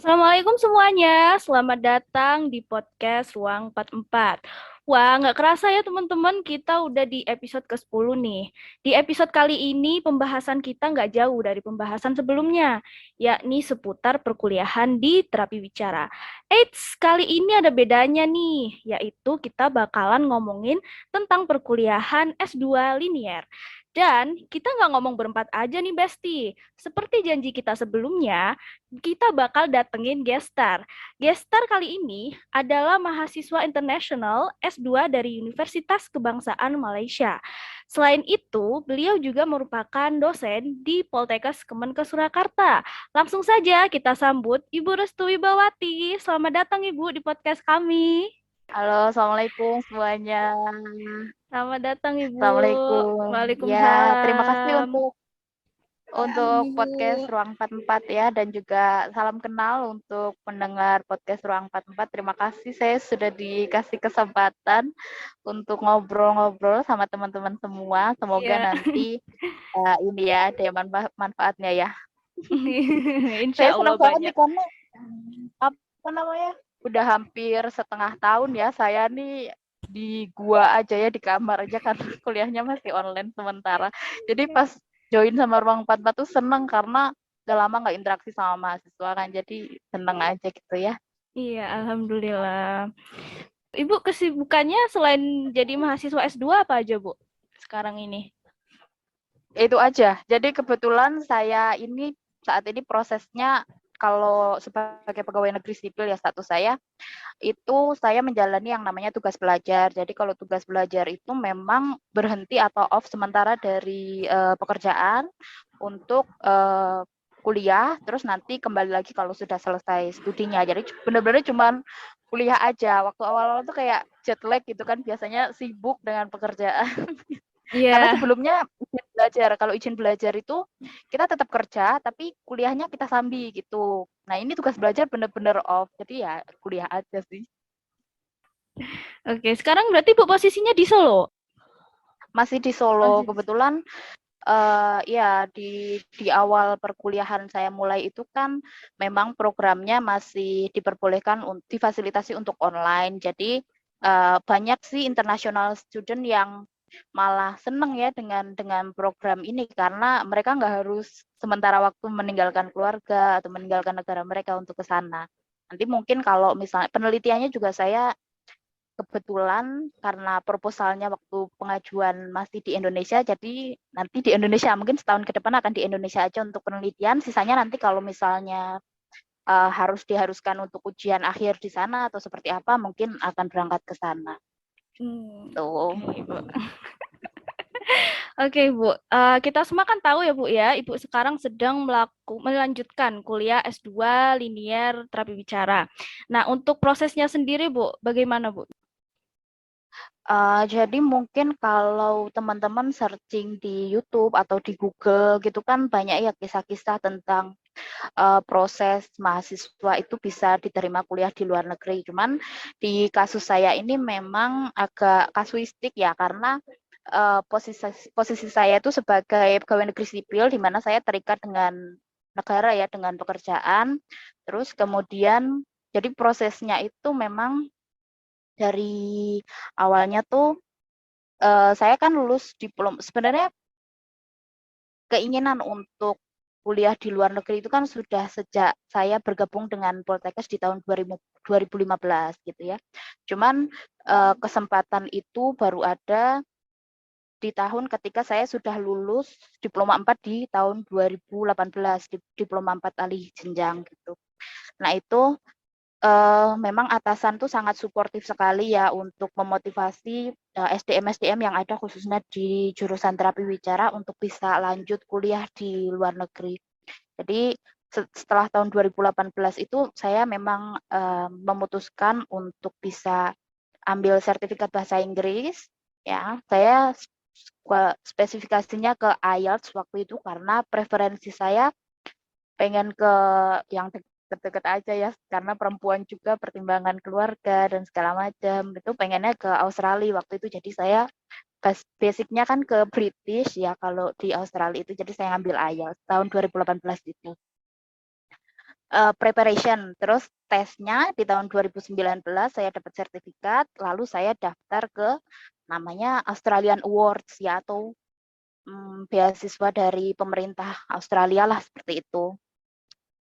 Assalamualaikum semuanya, selamat datang di podcast Ruang 44. Wah, nggak kerasa ya teman-teman, kita udah di episode ke-10 nih. Di episode kali ini pembahasan kita nggak jauh dari pembahasan sebelumnya, yakni seputar perkuliahan di terapi bicara. Eits, kali ini ada bedanya nih, yaitu kita bakalan ngomongin tentang perkuliahan S2 linier. Dan kita nggak ngomong berempat aja nih, Besti. Seperti janji kita sebelumnya, kita bakal datengin gestar. Gestar kali ini adalah mahasiswa internasional S2 dari Universitas Kebangsaan Malaysia. Selain itu, beliau juga merupakan dosen di Poltekkes Kemenkes Surakarta. Langsung saja kita sambut Ibu Restu Wibawati. Selamat datang Ibu di podcast kami. Halo, Assalamualaikum semuanya. Selamat datang Ibu. Assalamualaikum. Ya, terima kasih Waalaikumsalam. untuk podcast Ruang 44 ya, dan juga salam kenal untuk pendengar podcast Ruang 44. Terima kasih saya sudah dikasih kesempatan untuk ngobrol-ngobrol sama teman-teman semua. Semoga Iya. nanti ini ya ada yang manfaatnya ya. Insya Saya Allah senang banget banyak. nih karena apa namanya? Udah hampir setengah tahun ya saya nih di gua aja ya, di kamar aja karena kuliahnya masih online sementara. Jadi pas join sama Ruang 44 tuh seneng karena udah lama nggak interaksi sama mahasiswa kan, jadi seneng aja gitu ya. Iya, Alhamdulillah. Ibu kesibukannya selain jadi mahasiswa S2 apa aja, Bu? Sekarang ini. Itu aja. Jadi kebetulan saya ini saat ini prosesnya kalau sebagai pegawai negeri sipil ya status saya, itu saya menjalani yang namanya tugas belajar. Jadi kalau tugas belajar itu memang berhenti atau off sementara dari pekerjaan untuk kuliah, terus nanti kembali lagi kalau sudah selesai studinya. Jadi benar-benar cuman kuliah aja. Waktu awal-awal tuh kayak jet lag gitu kan, biasanya sibuk dengan pekerjaan. Karena Iya. sebelumnya izin belajar, kalau izin belajar itu kita tetap kerja, tapi kuliahnya kita sambil gitu. Nah ini tugas belajar bener-bener off, jadi ya kuliah aja sih. Oke, sekarang berarti Bu posisinya di Solo. Masih di Solo, Masih di Solo. kebetulan ya di awal perkuliahan saya mulai itu kan memang programnya masih diperbolehkan difasilitasi untuk online. Jadi banyak sih international student yang malah seneng ya dengan program ini karena mereka nggak harus sementara waktu meninggalkan keluarga atau meninggalkan negara mereka untuk ke sana. Nanti mungkin kalau misalnya penelitiannya juga saya kebetulan karena proposalnya waktu pengajuan masih di Indonesia, jadi nanti di Indonesia mungkin setahun ke depan akan di Indonesia aja untuk penelitian. Sisanya nanti kalau misalnya diharuskan untuk ujian akhir di sana atau seperti apa, mungkin akan berangkat ke sana. Tuh. Oke, Bu. Oke, Bu. Kita semua kan tahu ya, Bu ya, Ibu sekarang sedang melanjutkan kuliah S2 linier terapi bicara. Nah, untuk prosesnya sendiri, Bu, bagaimana, Bu? Jadi mungkin kalau teman-teman searching di YouTube atau di Google gitu kan banyak ya kisah-kisah tentang proses mahasiswa itu bisa diterima kuliah di luar negeri. Cuman di kasus saya ini memang agak kasuistik ya karena posisi posisi saya itu sebagai pegawai negeri sipil di mana saya terikat dengan negara ya dengan pekerjaan. Terus kemudian jadi prosesnya itu memang dari awalnya tuh saya kan lulus diploma. Sebenarnya keinginan untuk kuliah di luar negeri itu kan sudah sejak saya bergabung dengan Poltekkes di tahun 2015 gitu ya. Cuman kesempatan itu baru ada di tahun ketika saya sudah lulus diploma 4 di tahun 2018, diploma 4 alih jenjang gitu. Nah itu memang atasan tuh sangat suportif sekali ya untuk memotivasi SDM-SDM yang ada khususnya di jurusan terapi wicara untuk bisa lanjut kuliah di luar negeri. Jadi setelah tahun 2018 itu saya memang memutuskan untuk bisa ambil sertifikat bahasa Inggris ya. Saya spesifikasinya ke IELTS waktu itu karena preferensi saya pengen ke yang deket-deket aja ya karena perempuan juga pertimbangan keluarga dan segala macam itu pengennya ke Australia waktu itu jadi saya basicnya kan ke British ya kalau di Australia itu jadi saya ngambil IELTS tahun 2018 itu preparation. Terus tesnya di tahun 2019 saya dapat sertifikat, lalu saya daftar ke namanya Australian Awards ya, atau beasiswa dari pemerintah Australia lah, seperti itu.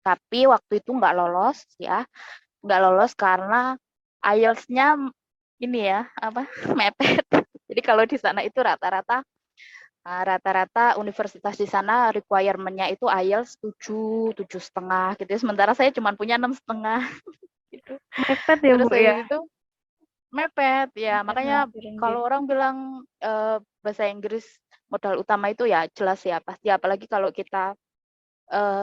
Tapi waktu itu nggak lolos ya, nggak lolos karena IELTS-nya ini ya, mepet. Jadi kalau di sana itu rata-rata universitas di sana requirement-nya itu IELTS 7, 7,5 gitu ya. Sementara saya cuma punya 6,5 gitu. Mepet ya, Terus Bu habis ya? itu mepet ya. Makanya kalau Gitu. orang bilang bahasa Inggris modal utama itu ya jelas ya pasti, apalagi kalau kita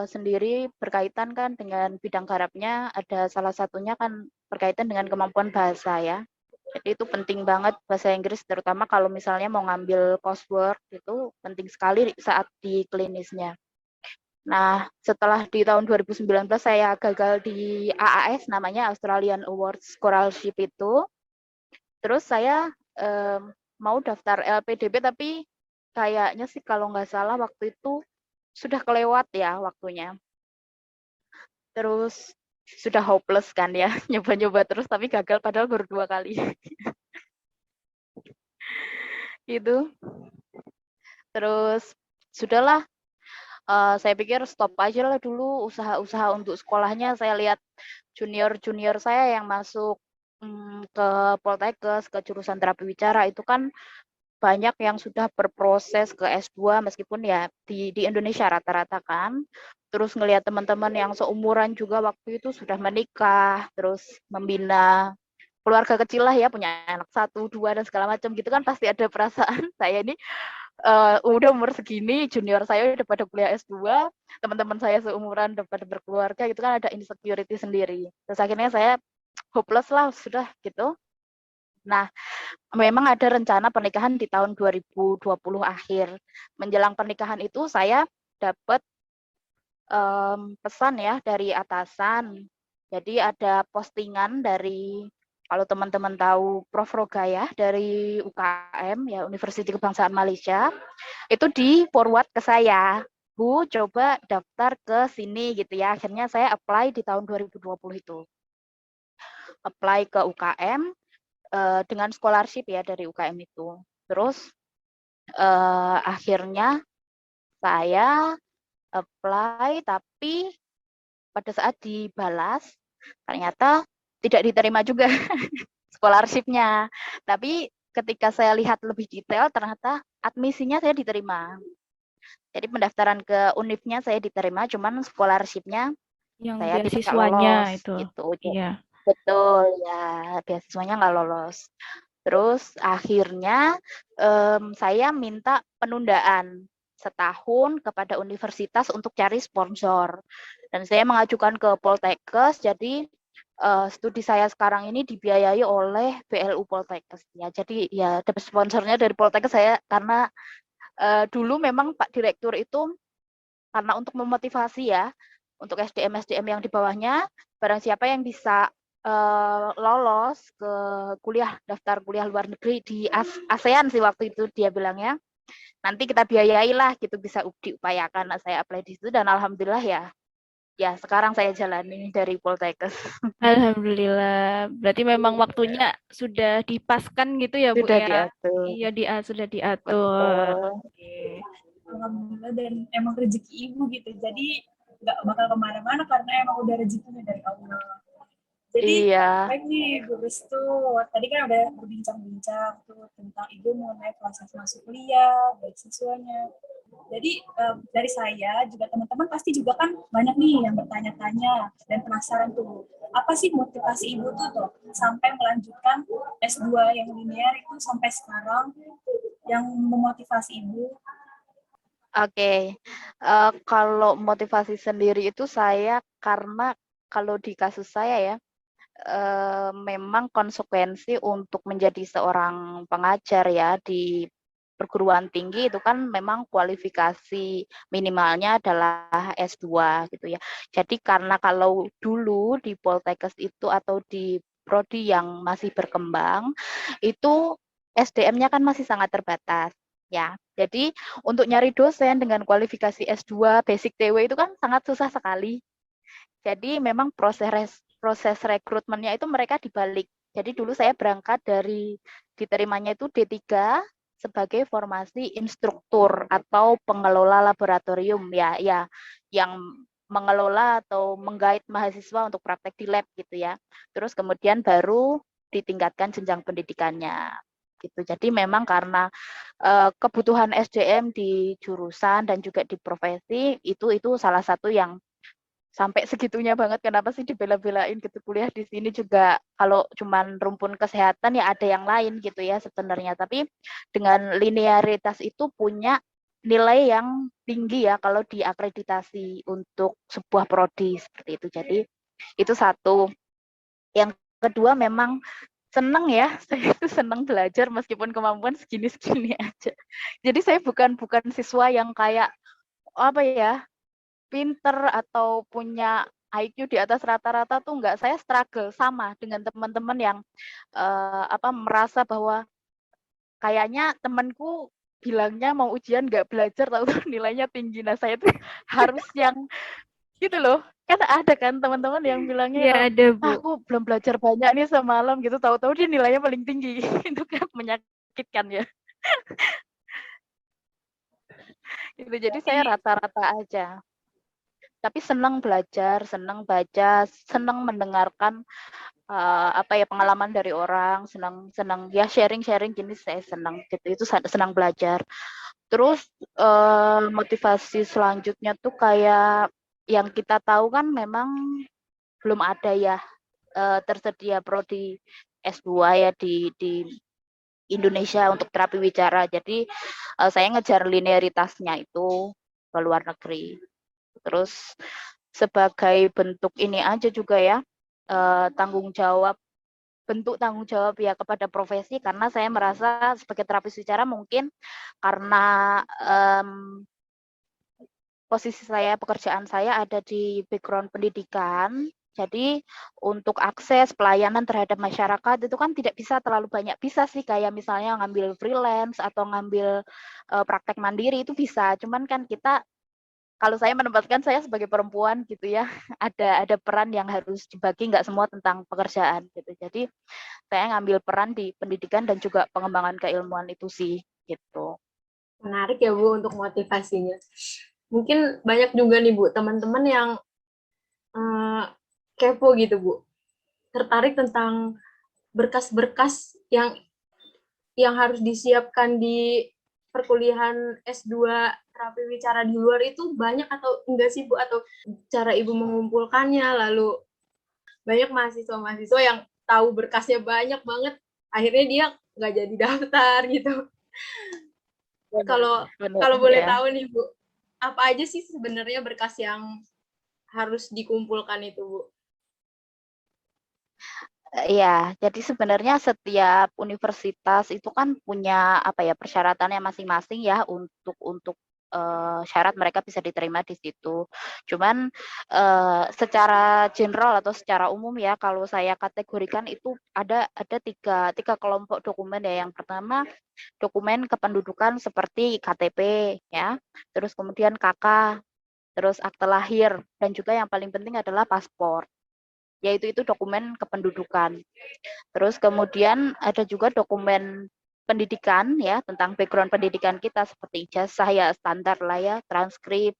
sendiri berkaitan kan dengan bidang garapnya, ada salah satunya kan berkaitan dengan kemampuan bahasa ya. Jadi itu penting banget bahasa Inggris, terutama kalau misalnya mau ngambil coursework, itu penting sekali saat di klinisnya. Nah, setelah di tahun 2019 saya gagal di AAS, namanya Australian Awards Scholarship itu. Terus saya mau daftar LPDP, tapi kayaknya sih kalau nggak salah waktu itu sudah kelewat ya waktunya. Terus sudah hopeless kan ya, nyoba-nyoba terus tapi gagal padahal baru 2 kali. Gitu. Terus sudahlah, saya pikir stop aja lah dulu usaha-usaha untuk sekolahnya. Saya lihat junior-junior saya yang masuk ke Poltekkes, ke jurusan terapi bicara itu kan banyak yang sudah berproses ke S2 meskipun ya di Indonesia rata-rata kan. Terus ngelihat teman-teman yang seumuran juga waktu itu sudah menikah, terus membina keluarga kecil lah ya, punya anak 1, 2 dan segala macam gitu kan, pasti ada perasaan saya ini udah umur segini, junior saya udah pada kuliah S2, teman-teman saya seumuran udah pada berkeluarga gitu kan, ada insecurity sendiri. Terus akhirnya saya hopeless lah sudah gitu. Nah, memang ada rencana pernikahan di tahun 2020 akhir. Menjelang pernikahan itu saya dapat pesan ya dari atasan. Jadi ada postingan dari, kalau teman-teman tahu Prof. Roga ya, dari UKM ya, Universiti Kebangsaan Malaysia, itu di forward ke saya. Bu, coba daftar ke sini gitu ya. Akhirnya saya apply di tahun 2020 itu. Apply ke UKM dengan scholarship ya dari UKM itu. Terus akhirnya saya apply, tapi pada saat dibalas ternyata tidak diterima juga scholarship-nya. Tapi ketika saya lihat lebih detail ternyata admisinya saya diterima. Jadi pendaftaran ke UNIF-nya saya diterima, cuman scholarship-nya Yang saya tidak beasiswanya lolos itu. gitu. Iya. Betul ya, beasiswanya nggak lolos. Terus akhirnya saya minta penundaan setahun kepada universitas untuk cari sponsor. Dan saya mengajukan ke Poltekkes, jadi studi saya sekarang ini dibiayai oleh BLU Poltekkes. Ya, jadi ya dapat sponsornya dari Poltekkes saya karena dulu memang Pak Direktur itu karena untuk memotivasi ya, untuk SDM-SDM yang di bawahnya, barang siapa yang bisa lolos ke kuliah, daftar kuliah luar negeri di ASEAN sih waktu itu dia bilangnya, nanti kita biayai lah gitu, bisa diupayakan. Nah, saya apply di situ dan alhamdulillah ya sekarang saya jalani dari Poltekkes. Alhamdulillah. Berarti memang waktunya sudah dipaskan gitu ya, Bu Sudah ya? diatur. Iya, sudah diatur. Betul. Oke. Alhamdulillah, dan emang rezeki ibu gitu, jadi nggak bakal kemana-mana karena emang udah rezekinya dari Allah. Jadi Iya. baik nih Bu Restu, tadi kan udah berbincang-bincang tuh tentang ibu mengenai proses masuk kuliah, baik siswanya. Jadi dari saya juga teman-teman pasti juga kan banyak nih yang bertanya-tanya dan penasaran tuh, apa sih motivasi ibu tuh sampai melanjutkan S2 yang linear itu sampai sekarang, yang memotivasi ibu? Oke, kalau motivasi sendiri itu saya karena kalau di kasus saya ya, memang konsekuensi untuk menjadi seorang pengajar ya di perguruan tinggi itu kan memang kualifikasi minimalnya adalah S2 gitu ya. Jadi karena kalau dulu di Poltekkes itu atau di prodi yang masih berkembang, itu SDM-nya kan masih sangat terbatas ya. Jadi untuk nyari dosen dengan kualifikasi S2 basic TW itu kan sangat susah sekali. Jadi memang proses rekrutmennya itu mereka dibalik. Jadi dulu saya berangkat dari diterimanya itu D3 sebagai formasi instruktur atau pengelola laboratorium ya yang mengelola atau menggait mahasiswa untuk praktek di lab gitu ya. Terus kemudian baru ditingkatkan jenjang pendidikannya gitu. Jadi memang karena kebutuhan SDM di jurusan dan juga di profesi itu salah satu yang sampai segitunya banget. Kenapa sih dibela-belain gitu kuliah di sini juga, kalau cuman rumpun kesehatan ya ada yang lain gitu ya sebenarnya, tapi dengan linearitas itu punya nilai yang tinggi ya kalau diakreditasi untuk sebuah prodi seperti itu. Jadi itu satu. Yang kedua memang seneng ya, saya itu seneng belajar meskipun kemampuan segini-segini aja. Jadi saya bukan siswa yang kayak apa ya, pinter atau punya IQ di atas rata-rata tuh enggak. Saya struggle sama dengan teman-teman yang merasa bahwa kayaknya temanku bilangnya mau ujian nggak belajar tahu nilainya tinggi. Nah saya tuh harus yang gitu loh. Kan ada kan teman-teman yang bilangnya Iya itu, ada Bu. aku belum belajar banyak nih semalam gitu, tahu-tahu dia nilainya paling tinggi. Itu kan menyakitkan ya. Gitu. Jadi saya rata-rata aja. Tapi senang belajar, senang baca, senang mendengarkan pengalaman dari orang, senang ya sharing-sharing jenis saya senang gitu. Itu senang belajar. Terus motivasi selanjutnya tuh kayak yang kita tahu kan memang belum ada ya tersedia prodi S2 ya di Indonesia untuk terapi wicara. Jadi saya ngejar linearitasnya itu ke luar negeri. Terus sebagai bentuk ini aja juga ya, bentuk tanggung jawab ya kepada profesi, karena saya merasa sebagai terapis wicara mungkin karena posisi saya, pekerjaan saya ada di background pendidikan, jadi untuk akses pelayanan terhadap masyarakat itu kan tidak bisa terlalu banyak. Bisa sih kayak misalnya ngambil freelance atau ngambil praktek mandiri itu bisa, cuman kan kita, kalau saya menempatkan saya sebagai perempuan gitu ya, ada peran yang harus dibagi, nggak semua tentang pekerjaan gitu. Jadi saya ngambil peran di pendidikan dan juga pengembangan keilmuan itu sih gitu. Menarik ya Bu untuk motivasinya. Mungkin banyak juga nih Bu teman-teman yang kepo gitu Bu, tertarik tentang berkas-berkas yang harus disiapkan di perkuliahan S2 terapi wicara di luar itu banyak atau enggak sih Bu, atau cara Ibu mengumpulkannya, lalu banyak mahasiswa-mahasiswa yang tahu berkasnya banyak banget, akhirnya dia nggak jadi daftar gitu. Kalau boleh tahu nih Bu, apa aja sih sebenarnya berkas yang harus dikumpulkan itu Bu? Ya, jadi sebenarnya setiap universitas itu kan punya persyaratannya masing-masing ya untuk syarat mereka bisa diterima di situ. Cuman secara general atau secara umum ya, kalau saya kategorikan itu ada tiga kelompok dokumen ya. Yang pertama dokumen kependudukan seperti KTP ya, terus kemudian KK, terus akte lahir, dan juga yang paling penting adalah paspor, yaitu dokumen kependudukan. Terus kemudian ada juga dokumen pendidikan ya, tentang background pendidikan kita seperti ijazah ya, standar lah ya, transkrip.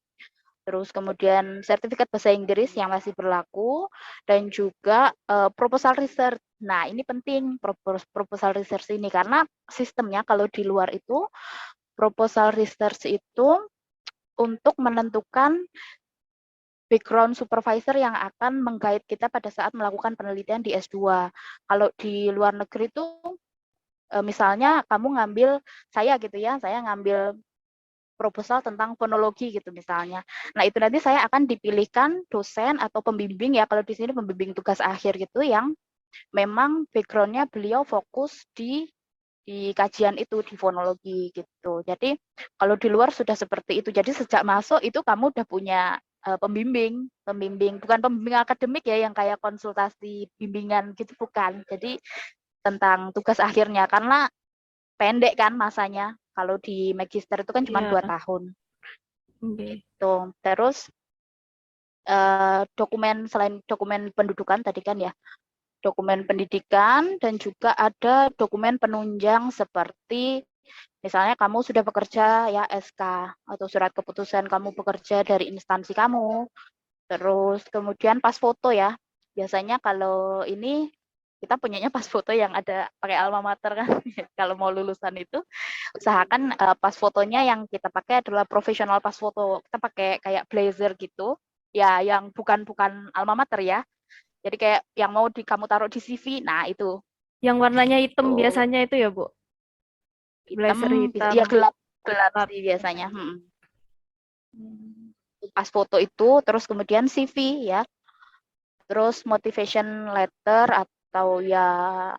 Terus kemudian sertifikat bahasa Inggris yang masih berlaku, dan juga proposal research. Nah, ini penting proposal research ini, karena sistemnya kalau di luar itu proposal research itu untuk menentukan background supervisor yang akan menggait kita pada saat melakukan penelitian di S2. Kalau di luar negeri itu misalnya kamu ngambil, saya ngambil proposal tentang fonologi gitu misalnya. Nah, itu nanti saya akan dipilihkan dosen atau pembimbing ya, kalau di sini pembimbing tugas akhir gitu, yang memang background-nya beliau fokus di kajian itu, di fonologi gitu. Jadi kalau di luar sudah seperti itu. Jadi sejak masuk itu kamu udah punya pembimbing, bukan pembimbing akademik ya yang kayak konsultasi bimbingan gitu, bukan. Jadi tentang tugas akhirnya, karena pendek kan masanya. Kalau di magister itu kan cuma 2 tahun. Gitu. Terus dokumen selain dokumen pendudukan tadi kan ya, dokumen pendidikan dan juga ada dokumen penunjang seperti misalnya kamu sudah bekerja ya SK atau surat keputusan kamu bekerja dari instansi kamu. Terus kemudian pas foto ya. Biasanya kalau ini kita punyanya pas foto yang ada pakai alma mater kan. Kalau mau lulusan itu usahakan pas fotonya yang kita pakai adalah profesional pas foto. Kita pakai kayak blazer gitu. Ya yang bukan alma mater ya. Jadi kayak yang mau kamu taruh di CV, nah itu Yang warnanya hitam tuh biasanya itu ya, Bu? hitam, Blazer hitam. ya gelap Gelap. sih biasanya. Hmm. Pas foto itu, terus kemudian CV ya, terus motivation letter atau ya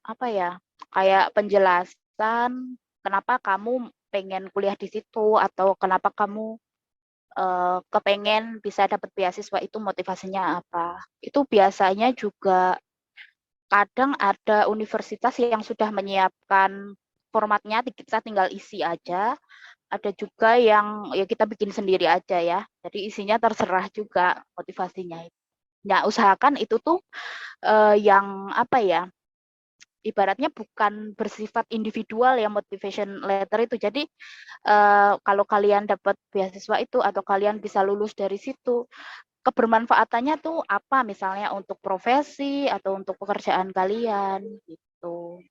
apa ya, kayak penjelasan kenapa kamu pengen kuliah di situ atau kenapa kamu kepengen bisa dapat beasiswa itu motivasinya apa. Itu biasanya juga kadang ada universitas yang sudah menyiapkan formatnya, kita tinggal isi aja. Ada juga yang ya kita bikin sendiri aja ya. Jadi isinya terserah juga motivasinya. Nah, usahakan itu tuh yang apa ya? Ibaratnya bukan bersifat individual ya motivation letter itu. Jadi kalau kalian dapat beasiswa itu atau kalian bisa lulus dari situ, kebermanfaatannya tuh apa misalnya untuk profesi atau untuk pekerjaan kalian gitu.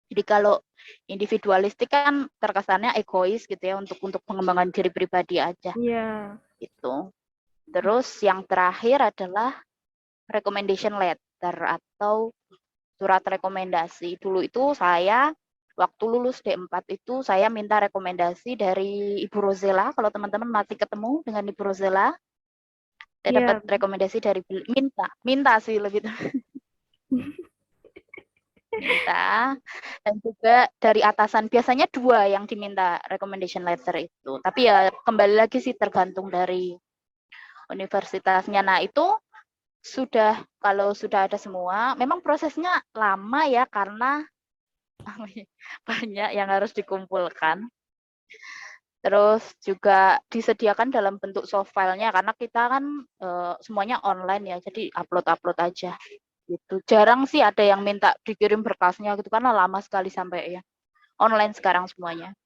Jadi kalau individualistik kan terkesannya egois gitu ya untuk pengembangan diri pribadi aja Iya. gitu. Terus yang terakhir adalah recommendation letter atau surat rekomendasi. Dulu itu saya waktu lulus D4 itu saya minta rekomendasi dari Ibu Rosela. Kalau teman-teman masih ketemu dengan Ibu Rosela, saya Iya. dapat rekomendasi dari minta sih lebih minta, dan juga dari atasan biasanya 2 yang diminta recommendation letter itu, tapi ya kembali lagi sih tergantung dari universitasnya. Nah itu kalau sudah ada semua, memang prosesnya lama ya karena banyak yang harus dikumpulkan. Terus juga disediakan dalam bentuk soft file-nya karena kita kan semuanya online ya, jadi upload aja gitu. Jarang sih ada yang minta dikirim berkasnya gitu karena lama sekali sampai ya. Online sekarang semuanya.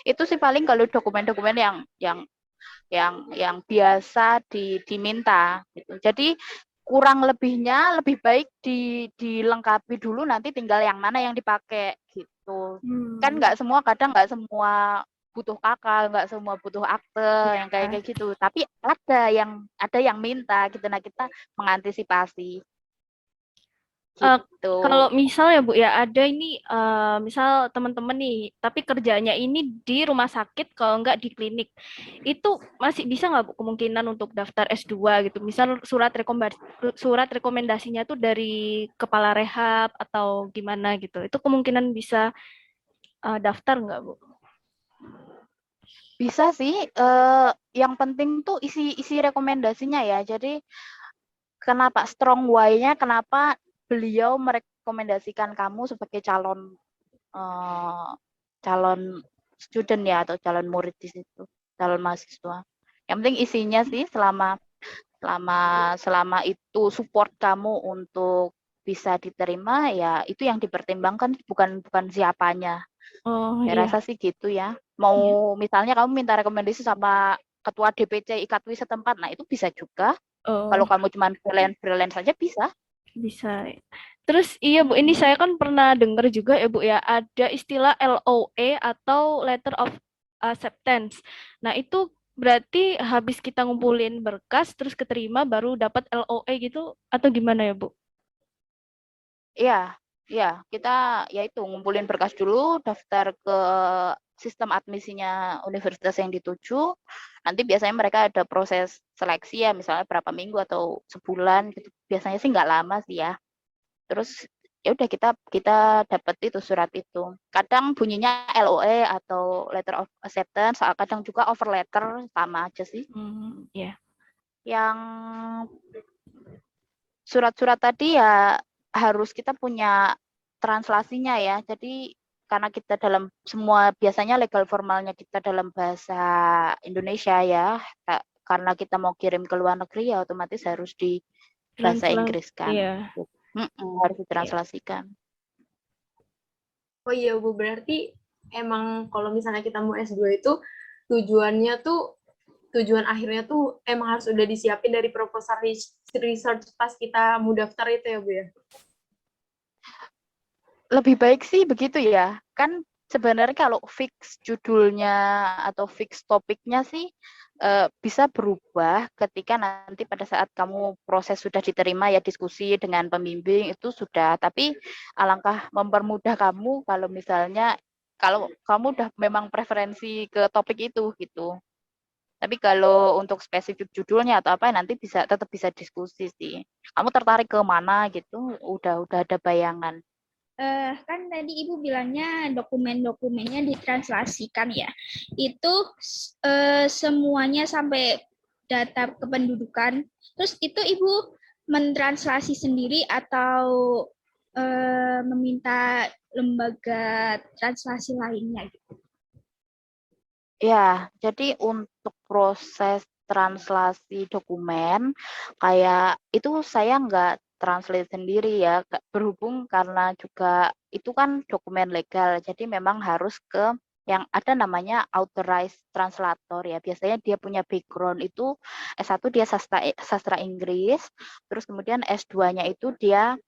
Itu sih paling kalau dokumen-dokumen yang biasa diminta gitu. Jadi kurang lebihnya lebih baik dilengkapi dulu, nanti tinggal yang mana yang dipakai gitu. Kan kadang nggak semua butuh kakak, nggak semua butuh akte yang kayak gitu. Tapi ada yang minta gitu. Nah kita mengantisipasi. Gitu. Kalau misal ya Bu ya ada ini misal teman-teman nih tapi kerjanya ini di rumah sakit kalau nggak di klinik, itu masih bisa nggak Bu kemungkinan untuk daftar S2 gitu, misal surat rekomendasinya tuh dari kepala rehab atau gimana gitu, itu kemungkinan bisa daftar nggak Bu? Bisa sih, yang penting tuh isi rekomendasinya ya. Jadi kenapa strong why-nya, kenapa beliau merekomendasikan kamu sebagai calon student ya atau calon murid di situ, calon mahasiswa. Yang penting isinya sih selama itu support kamu untuk bisa diterima ya itu yang dipertimbangkan, bukan siapanya. Oh Saya iya. rasa sih gitu ya. Mau misalnya kamu minta rekomendasi sama ketua DPC IKATWI setempat, nah itu bisa juga. Kalau Oh, kamu cuma freelance saja bisa. bisa. Terus iya Bu, ini saya kan pernah dengar juga ya Bu ya, ada istilah LOA atau Letter of Acceptance. Nah, itu berarti habis kita ngumpulin berkas terus keterima baru dapat LOA gitu atau gimana ya Bu? Iya, iya, kita ya itu ngumpulin berkas dulu, daftar ke sistem admisinya universitas yang dituju. Nanti biasanya mereka ada proses seleksi ya, misalnya berapa minggu atau sebulan gitu. Biasanya sih nggak lama sih ya. Terus ya udah kita dapat itu surat itu. Kadang bunyinya LOA atau letter of acceptance, kadang juga offer letter, sama aja sih. Ya. Yang surat-surat tadi ya harus kita punya translasinya ya. Jadi karena kita biasanya legal formalnya kita dalam bahasa Indonesia ya, karena kita mau kirim ke luar negeri ya otomatis harus di bahasa Inggris kan. Iya. Harus ditranslasikan. Oh iya Bu, berarti emang kalau misalnya kita mau S2 itu tujuan akhirnya tuh emang harus udah disiapin dari proposal research pas kita mau daftar itu ya Bu ya? Lebih baik sih begitu ya. Kan sebenarnya kalau fix judulnya atau fix topiknya sih bisa berubah ketika nanti pada saat kamu proses sudah diterima ya diskusi dengan pembimbing itu sudah. Tapi alangkah mempermudah kamu kalau misalnya kalau kamu udah memang preferensi ke topik itu gitu. Tapi kalau untuk spesifik judulnya atau apa nanti tetap bisa diskusi sih. Kamu tertarik ke mana gitu, udah ada bayangan. Kan tadi Ibu bilangnya dokumen-dokumennya ditranslasikan ya. Itu semuanya sampai data kependudukan. Terus itu Ibu mentranslasi sendiri atau meminta lembaga translasi lainnya gitu? Ya, jadi untuk proses translasi dokumen kayak itu saya nggak translate sendiri ya, berhubung karena juga itu kan dokumen legal, jadi memang harus ke yang ada namanya authorized translator ya. Biasanya dia punya background itu S1 dia sastra Inggris, terus kemudian S2-nya itu dia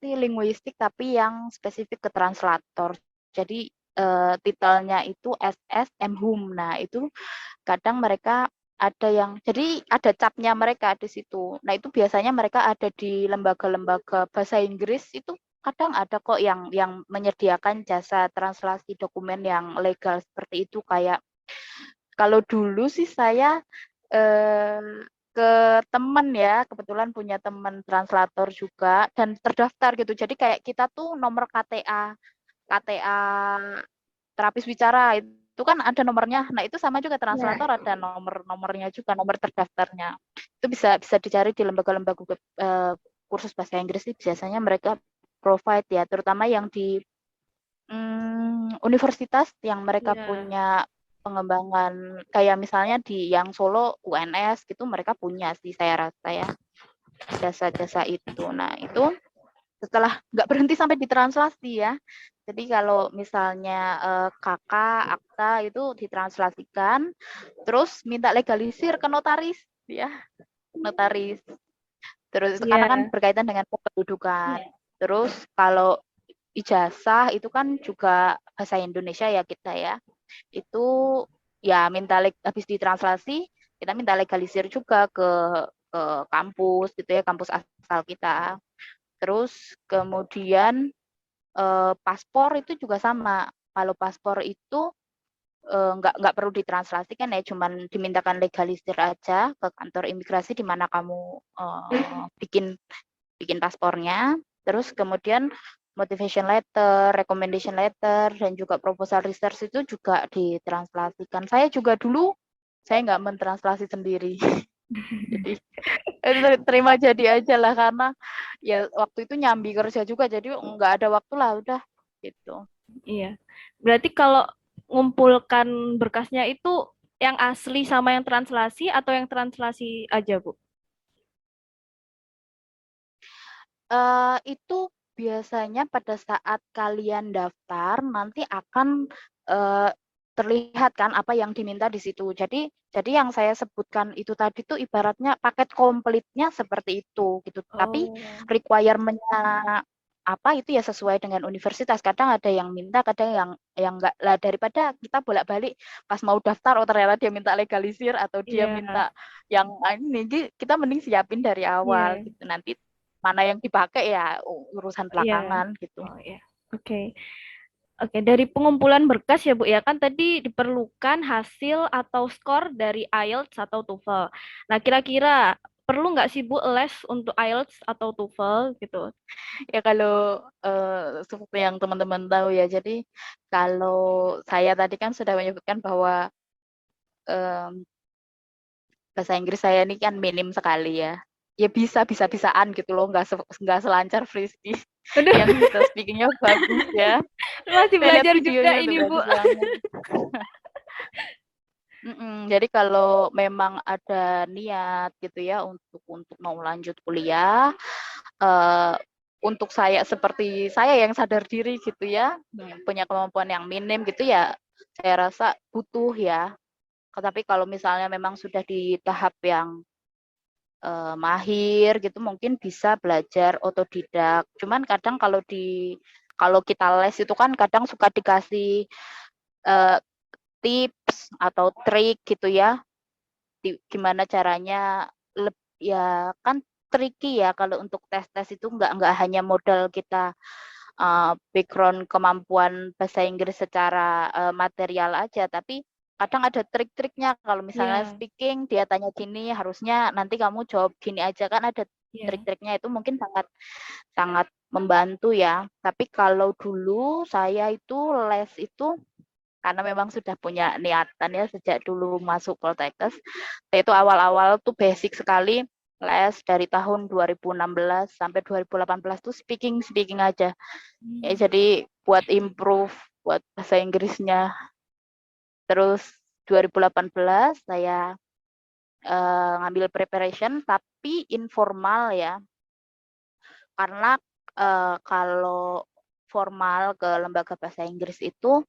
linguistik tapi yang spesifik ke translator. Jadi titelnya itu SS MHUM. Nah, itu kadang mereka ada yang jadi ada capnya mereka di situ. Nah, itu biasanya mereka ada di lembaga-lembaga bahasa Inggris itu kadang ada kok yang menyediakan jasa translasi dokumen yang legal seperti itu. Kayak kalau dulu sih saya ke teman ya, kebetulan punya teman translator juga dan terdaftar gitu. Jadi kayak kita tuh nomor KTA terapis bicara itu kan ada nomornya. Nah, itu sama juga translator ada nomornya juga, nomor terdaftarnya. Itu bisa dicari di lembaga-lembaga kursus bahasa Inggris sih biasanya mereka provide ya, terutama yang di universitas yang mereka punya pengembangan kayak misalnya di yang Solo UNS gitu mereka punya sih saya rasa ya jasa-jasa itu. Nah, itu setelah nggak berhenti sampai ditranslasi ya. Jadi kalau misalnya kakak, akta itu ditranslasikan, terus minta legalisir ke notaris, ya, notaris. Terus karena kan berkaitan dengan kependudukan. Terus kalau ijazah itu kan juga bahasa Indonesia ya kita ya. Itu ya habis ditranslasi kita minta legalisir juga ke kampus gitu ya, kampus asal kita. Terus kemudian paspor itu juga sama. Kalau paspor itu nggak perlu ditranslasikan ya, cuman dimintakan legalisir aja ke kantor imigrasi di mana kamu bikin paspornya. Terus kemudian motivation letter, recommendation letter, dan juga proposal research itu juga ditranslasikan. Saya juga dulu saya nggak mentranslasi sendiri. Jadi terima jadi aja lah karena ya waktu itu nyambi kerja juga jadi nggak ada waktu lah udah gitu. Iya. Berarti kalau ngumpulkan berkasnya itu yang asli sama yang translasi atau yang translasi aja, Bu? Itu biasanya pada saat kalian daftar nanti akan terlihat kan apa yang diminta di situ. Jadi yang saya sebutkan itu tadi tuh ibaratnya paket komplitnya seperti itu gitu. Tapi requirement-nya apa itu ya sesuai dengan universitas. Kadang ada yang minta, kadang yang enggak. Lah daripada kita bolak-balik pas mau daftar ternyata dia minta legalisir atau dia minta yang ini kita mending siapin dari awal gitu. Nanti mana yang dipakai ya urusan belakangan gitu. Oke, dari pengumpulan berkas ya Bu ya, kan tadi diperlukan hasil atau skor dari IELTS atau TOEFL. Nah, kira-kira perlu nggak sih Bu les untuk IELTS atau TOEFL gitu? Ya kalau seperti yang teman-teman tahu ya, jadi kalau saya tadi kan sudah menyebutkan bahwa bahasa Inggris saya ini kan minim sekali ya. Ya bisa-bisaan gitu loh, nggak selancar Frisky. Yang bisa speakingnya bagus ya. Masih belajar juga ini Bu. Jadi kalau memang ada niat gitu ya untuk mau lanjut kuliah, untuk saya seperti saya yang sadar diri gitu ya, punya kemampuan yang minim gitu ya, saya rasa butuh ya. Tapi kalau misalnya memang sudah di tahap yang mahir gitu mungkin bisa belajar otodidak. Cuman kadang kalau kita les itu kan kadang suka dikasih tips atau trik gitu ya. Gimana caranya ya kan tricky ya kalau untuk tes-tes itu nggak hanya modal kita background kemampuan bahasa Inggris secara material aja, tapi kadang ada trik-triknya. Kalau misalnya Iya, speaking, dia tanya gini, harusnya nanti kamu jawab gini aja, kan ada iya. trik-triknya itu mungkin sangat sangat membantu ya. Tapi kalau dulu saya itu les itu karena memang sudah punya niatan ya sejak dulu masuk Poltekkes. Saya itu awal-awal tuh basic sekali les dari tahun 2016 sampai 2018 tuh speaking aja. Ya, jadi buat improve buat bahasa Inggrisnya. Terus 2018 saya ngambil preparation tapi informal ya. Karena kalau formal ke lembaga bahasa Inggris itu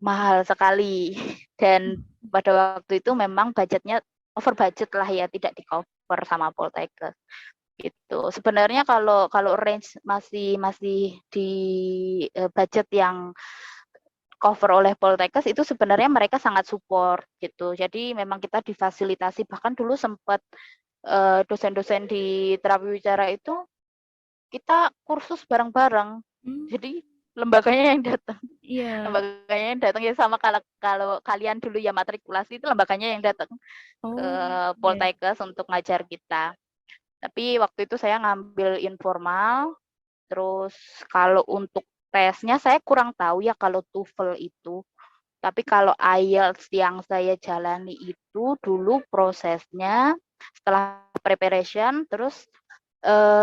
mahal sekali dan pada waktu itu memang budgetnya over budget lah ya, tidak di cover sama Poltekkes gitu. Sebenarnya kalau kalau range masih di budget yang cover oleh Poltekkes itu sebenarnya mereka sangat support gitu. Jadi memang kita difasilitasi, bahkan dulu sempat dosen-dosen di terapi wicara itu kita kursus bareng-bareng. Jadi lembaganya yang datang. Iya. Lembaganya yang datang ya sama kalau kalau kalian dulu ya matrikulasi itu lembaganya yang datang ke Oh, iya. Poltekkes untuk ngajar kita. Tapi waktu itu saya ngambil informal. Terus kalau untuk tesnya saya kurang tahu ya kalau TOEFL itu. Tapi kalau IELTS yang saya jalani itu dulu prosesnya setelah preparation, terus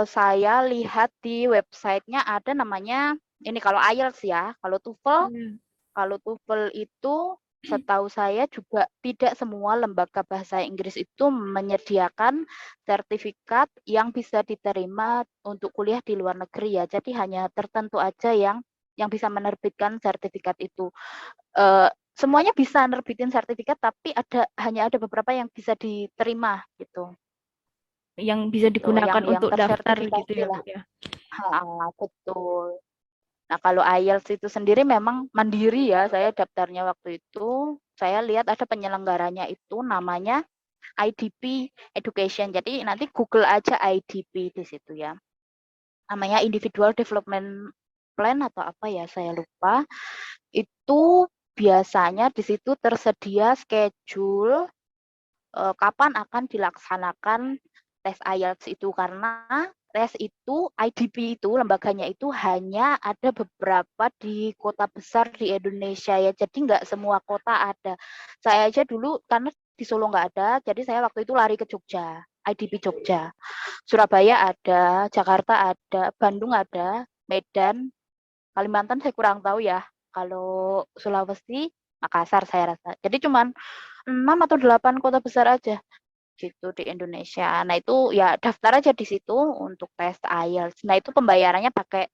saya lihat di websitenya ada namanya ini kalau IELTS ya. Iya. Kalau TOEFL itu setahu saya juga tidak semua lembaga bahasa Inggris itu menyediakan sertifikat yang bisa diterima untuk kuliah di luar negeri ya. Jadi hanya tertentu aja yang bisa menerbitkan sertifikat itu. Semuanya bisa nerbitin sertifikat, tapi hanya ada beberapa yang bisa diterima gitu. Yang bisa Gitu, digunakan yang untuk daftar gitu tersertifikasi ya, lah. Bu ya. Betul. Nah, kalau IELTS itu sendiri memang mandiri ya, saya daftarnya waktu itu, saya lihat ada penyelenggaranya itu namanya IDP Education. Jadi nanti Google aja IDP di situ ya. Namanya Individual Development Plan atau apa ya, saya lupa. Itu biasanya di situ tersedia schedule kapan akan dilaksanakan tes IELTS itu, karena tes itu IDP itu lembaganya itu hanya ada beberapa di kota besar di Indonesia ya, jadi nggak semua kota ada. Saya aja dulu karena di Solo nggak ada, jadi saya waktu itu lari ke Jogja, IDP Jogja. Surabaya ada, Jakarta ada, Bandung ada, Medan, Kalimantan saya kurang tahu ya. Kalau Sulawesi, Makassar saya rasa. Jadi cuman 6 atau 8 kota besar aja gitu di Indonesia. Nah, itu ya daftar aja di situ untuk tes IELTS. Nah, itu pembayarannya pakai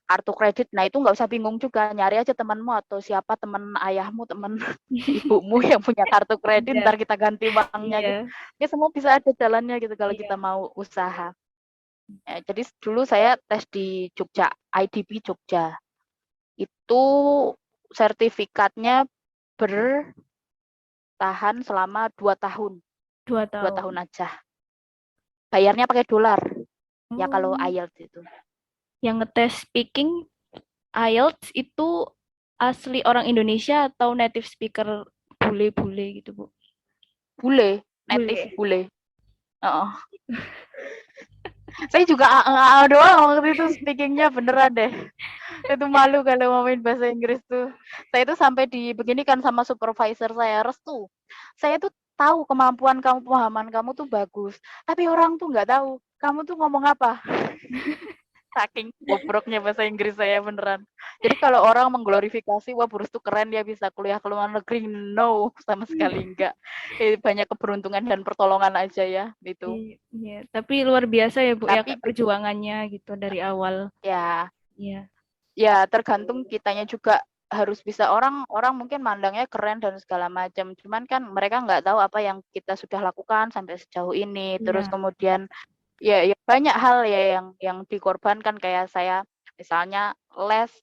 kartu kredit. Nah, itu nggak usah bingung juga, nyari aja temanmu atau siapa teman ayahmu, teman ibumu yang punya kartu kredit, Iya. ntar kita ganti uangnya Iya. gitu. Ya semua bisa ada jalannya gitu kalau Iya. kita mau usaha. Ya, jadi dulu saya tes di Jogja, IDP Jogja. Itu sertifikatnya bertahan selama 2 tahun. 2 2 tahun. tahun aja. Bayarnya pakai dolar. Ya kalau Oh. IELTS itu. Yang ngetes speaking IELTS itu asli orang Indonesia atau native speaker bule-bule gitu, Bu? Bule, native Bule. bule. Oh. Saya juga doang waktu itu speakingnya beneran deh. Itu malu kalau ngomongin bahasa Inggris tuh. Saya itu sampai dibeginikan sama supervisor saya, Restu. Saya tuh tahu kemampuan kamu, pemahaman kamu tuh bagus. Tapi orang tuh nggak tahu kamu tuh ngomong apa. Saking bobroknya bahasa Inggris saya beneran. Jadi kalau orang mengglorifikasi, wah Burus tuh keren dia bisa kuliah ke luar negeri, no, sama sekali enggak. Banyak keberuntungan dan pertolongan aja ya itu. Iya, tapi luar biasa ya Bu ya Tapi perjuangannya gitu dari awal. ya, Iya. ya tergantung kitanya juga harus bisa orang mungkin mandangnya keren dan segala macam. Cuman kan mereka nggak tahu apa yang kita sudah lakukan sampai sejauh ini. Terus Iya. kemudian ya banyak hal ya yang dikorbankan kayak saya misalnya les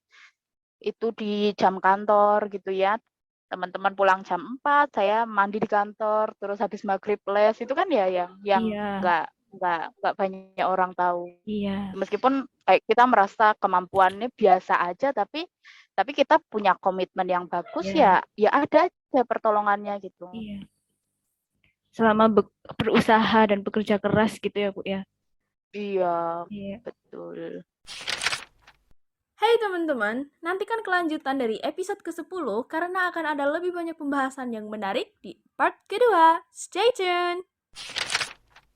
itu di jam kantor gitu ya. Teman-teman pulang jam 4, saya mandi di kantor, terus habis maghrib les itu kan ya yang Iya. nggak banyak orang tahu. Iya. Meskipun kayak kita merasa kemampuannya biasa aja, tapi kita punya komitmen yang bagus Iya. ya ada aja pertolongannya gitu. Iya. Selama berusaha dan bekerja keras gitu ya Bu ya. Iya, Iya. betul. Hai teman-teman, nantikan kelanjutan dari episode ke-10 karena akan ada lebih banyak pembahasan yang menarik di part kedua. Stay tune!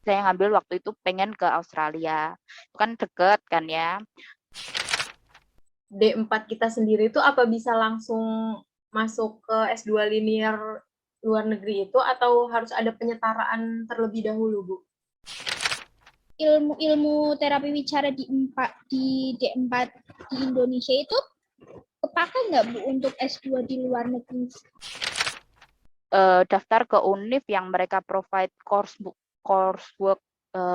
Saya ngambil waktu itu pengen ke Australia. Itu kan deket kan ya. D4 kita sendiri itu apa bisa langsung masuk ke S2 linear luar negeri itu atau harus ada penyetaraan terlebih dahulu, Bu? Ilmu terapi wicara di D4 di Indonesia itu kepakai nggak Bu untuk S2 di luar negeri? Daftar ke UNIF yang mereka provide coursework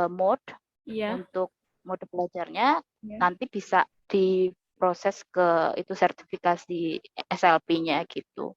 mode untuk mode belajarnya, nanti bisa diproses ke itu sertifikasi SLP-nya gitu.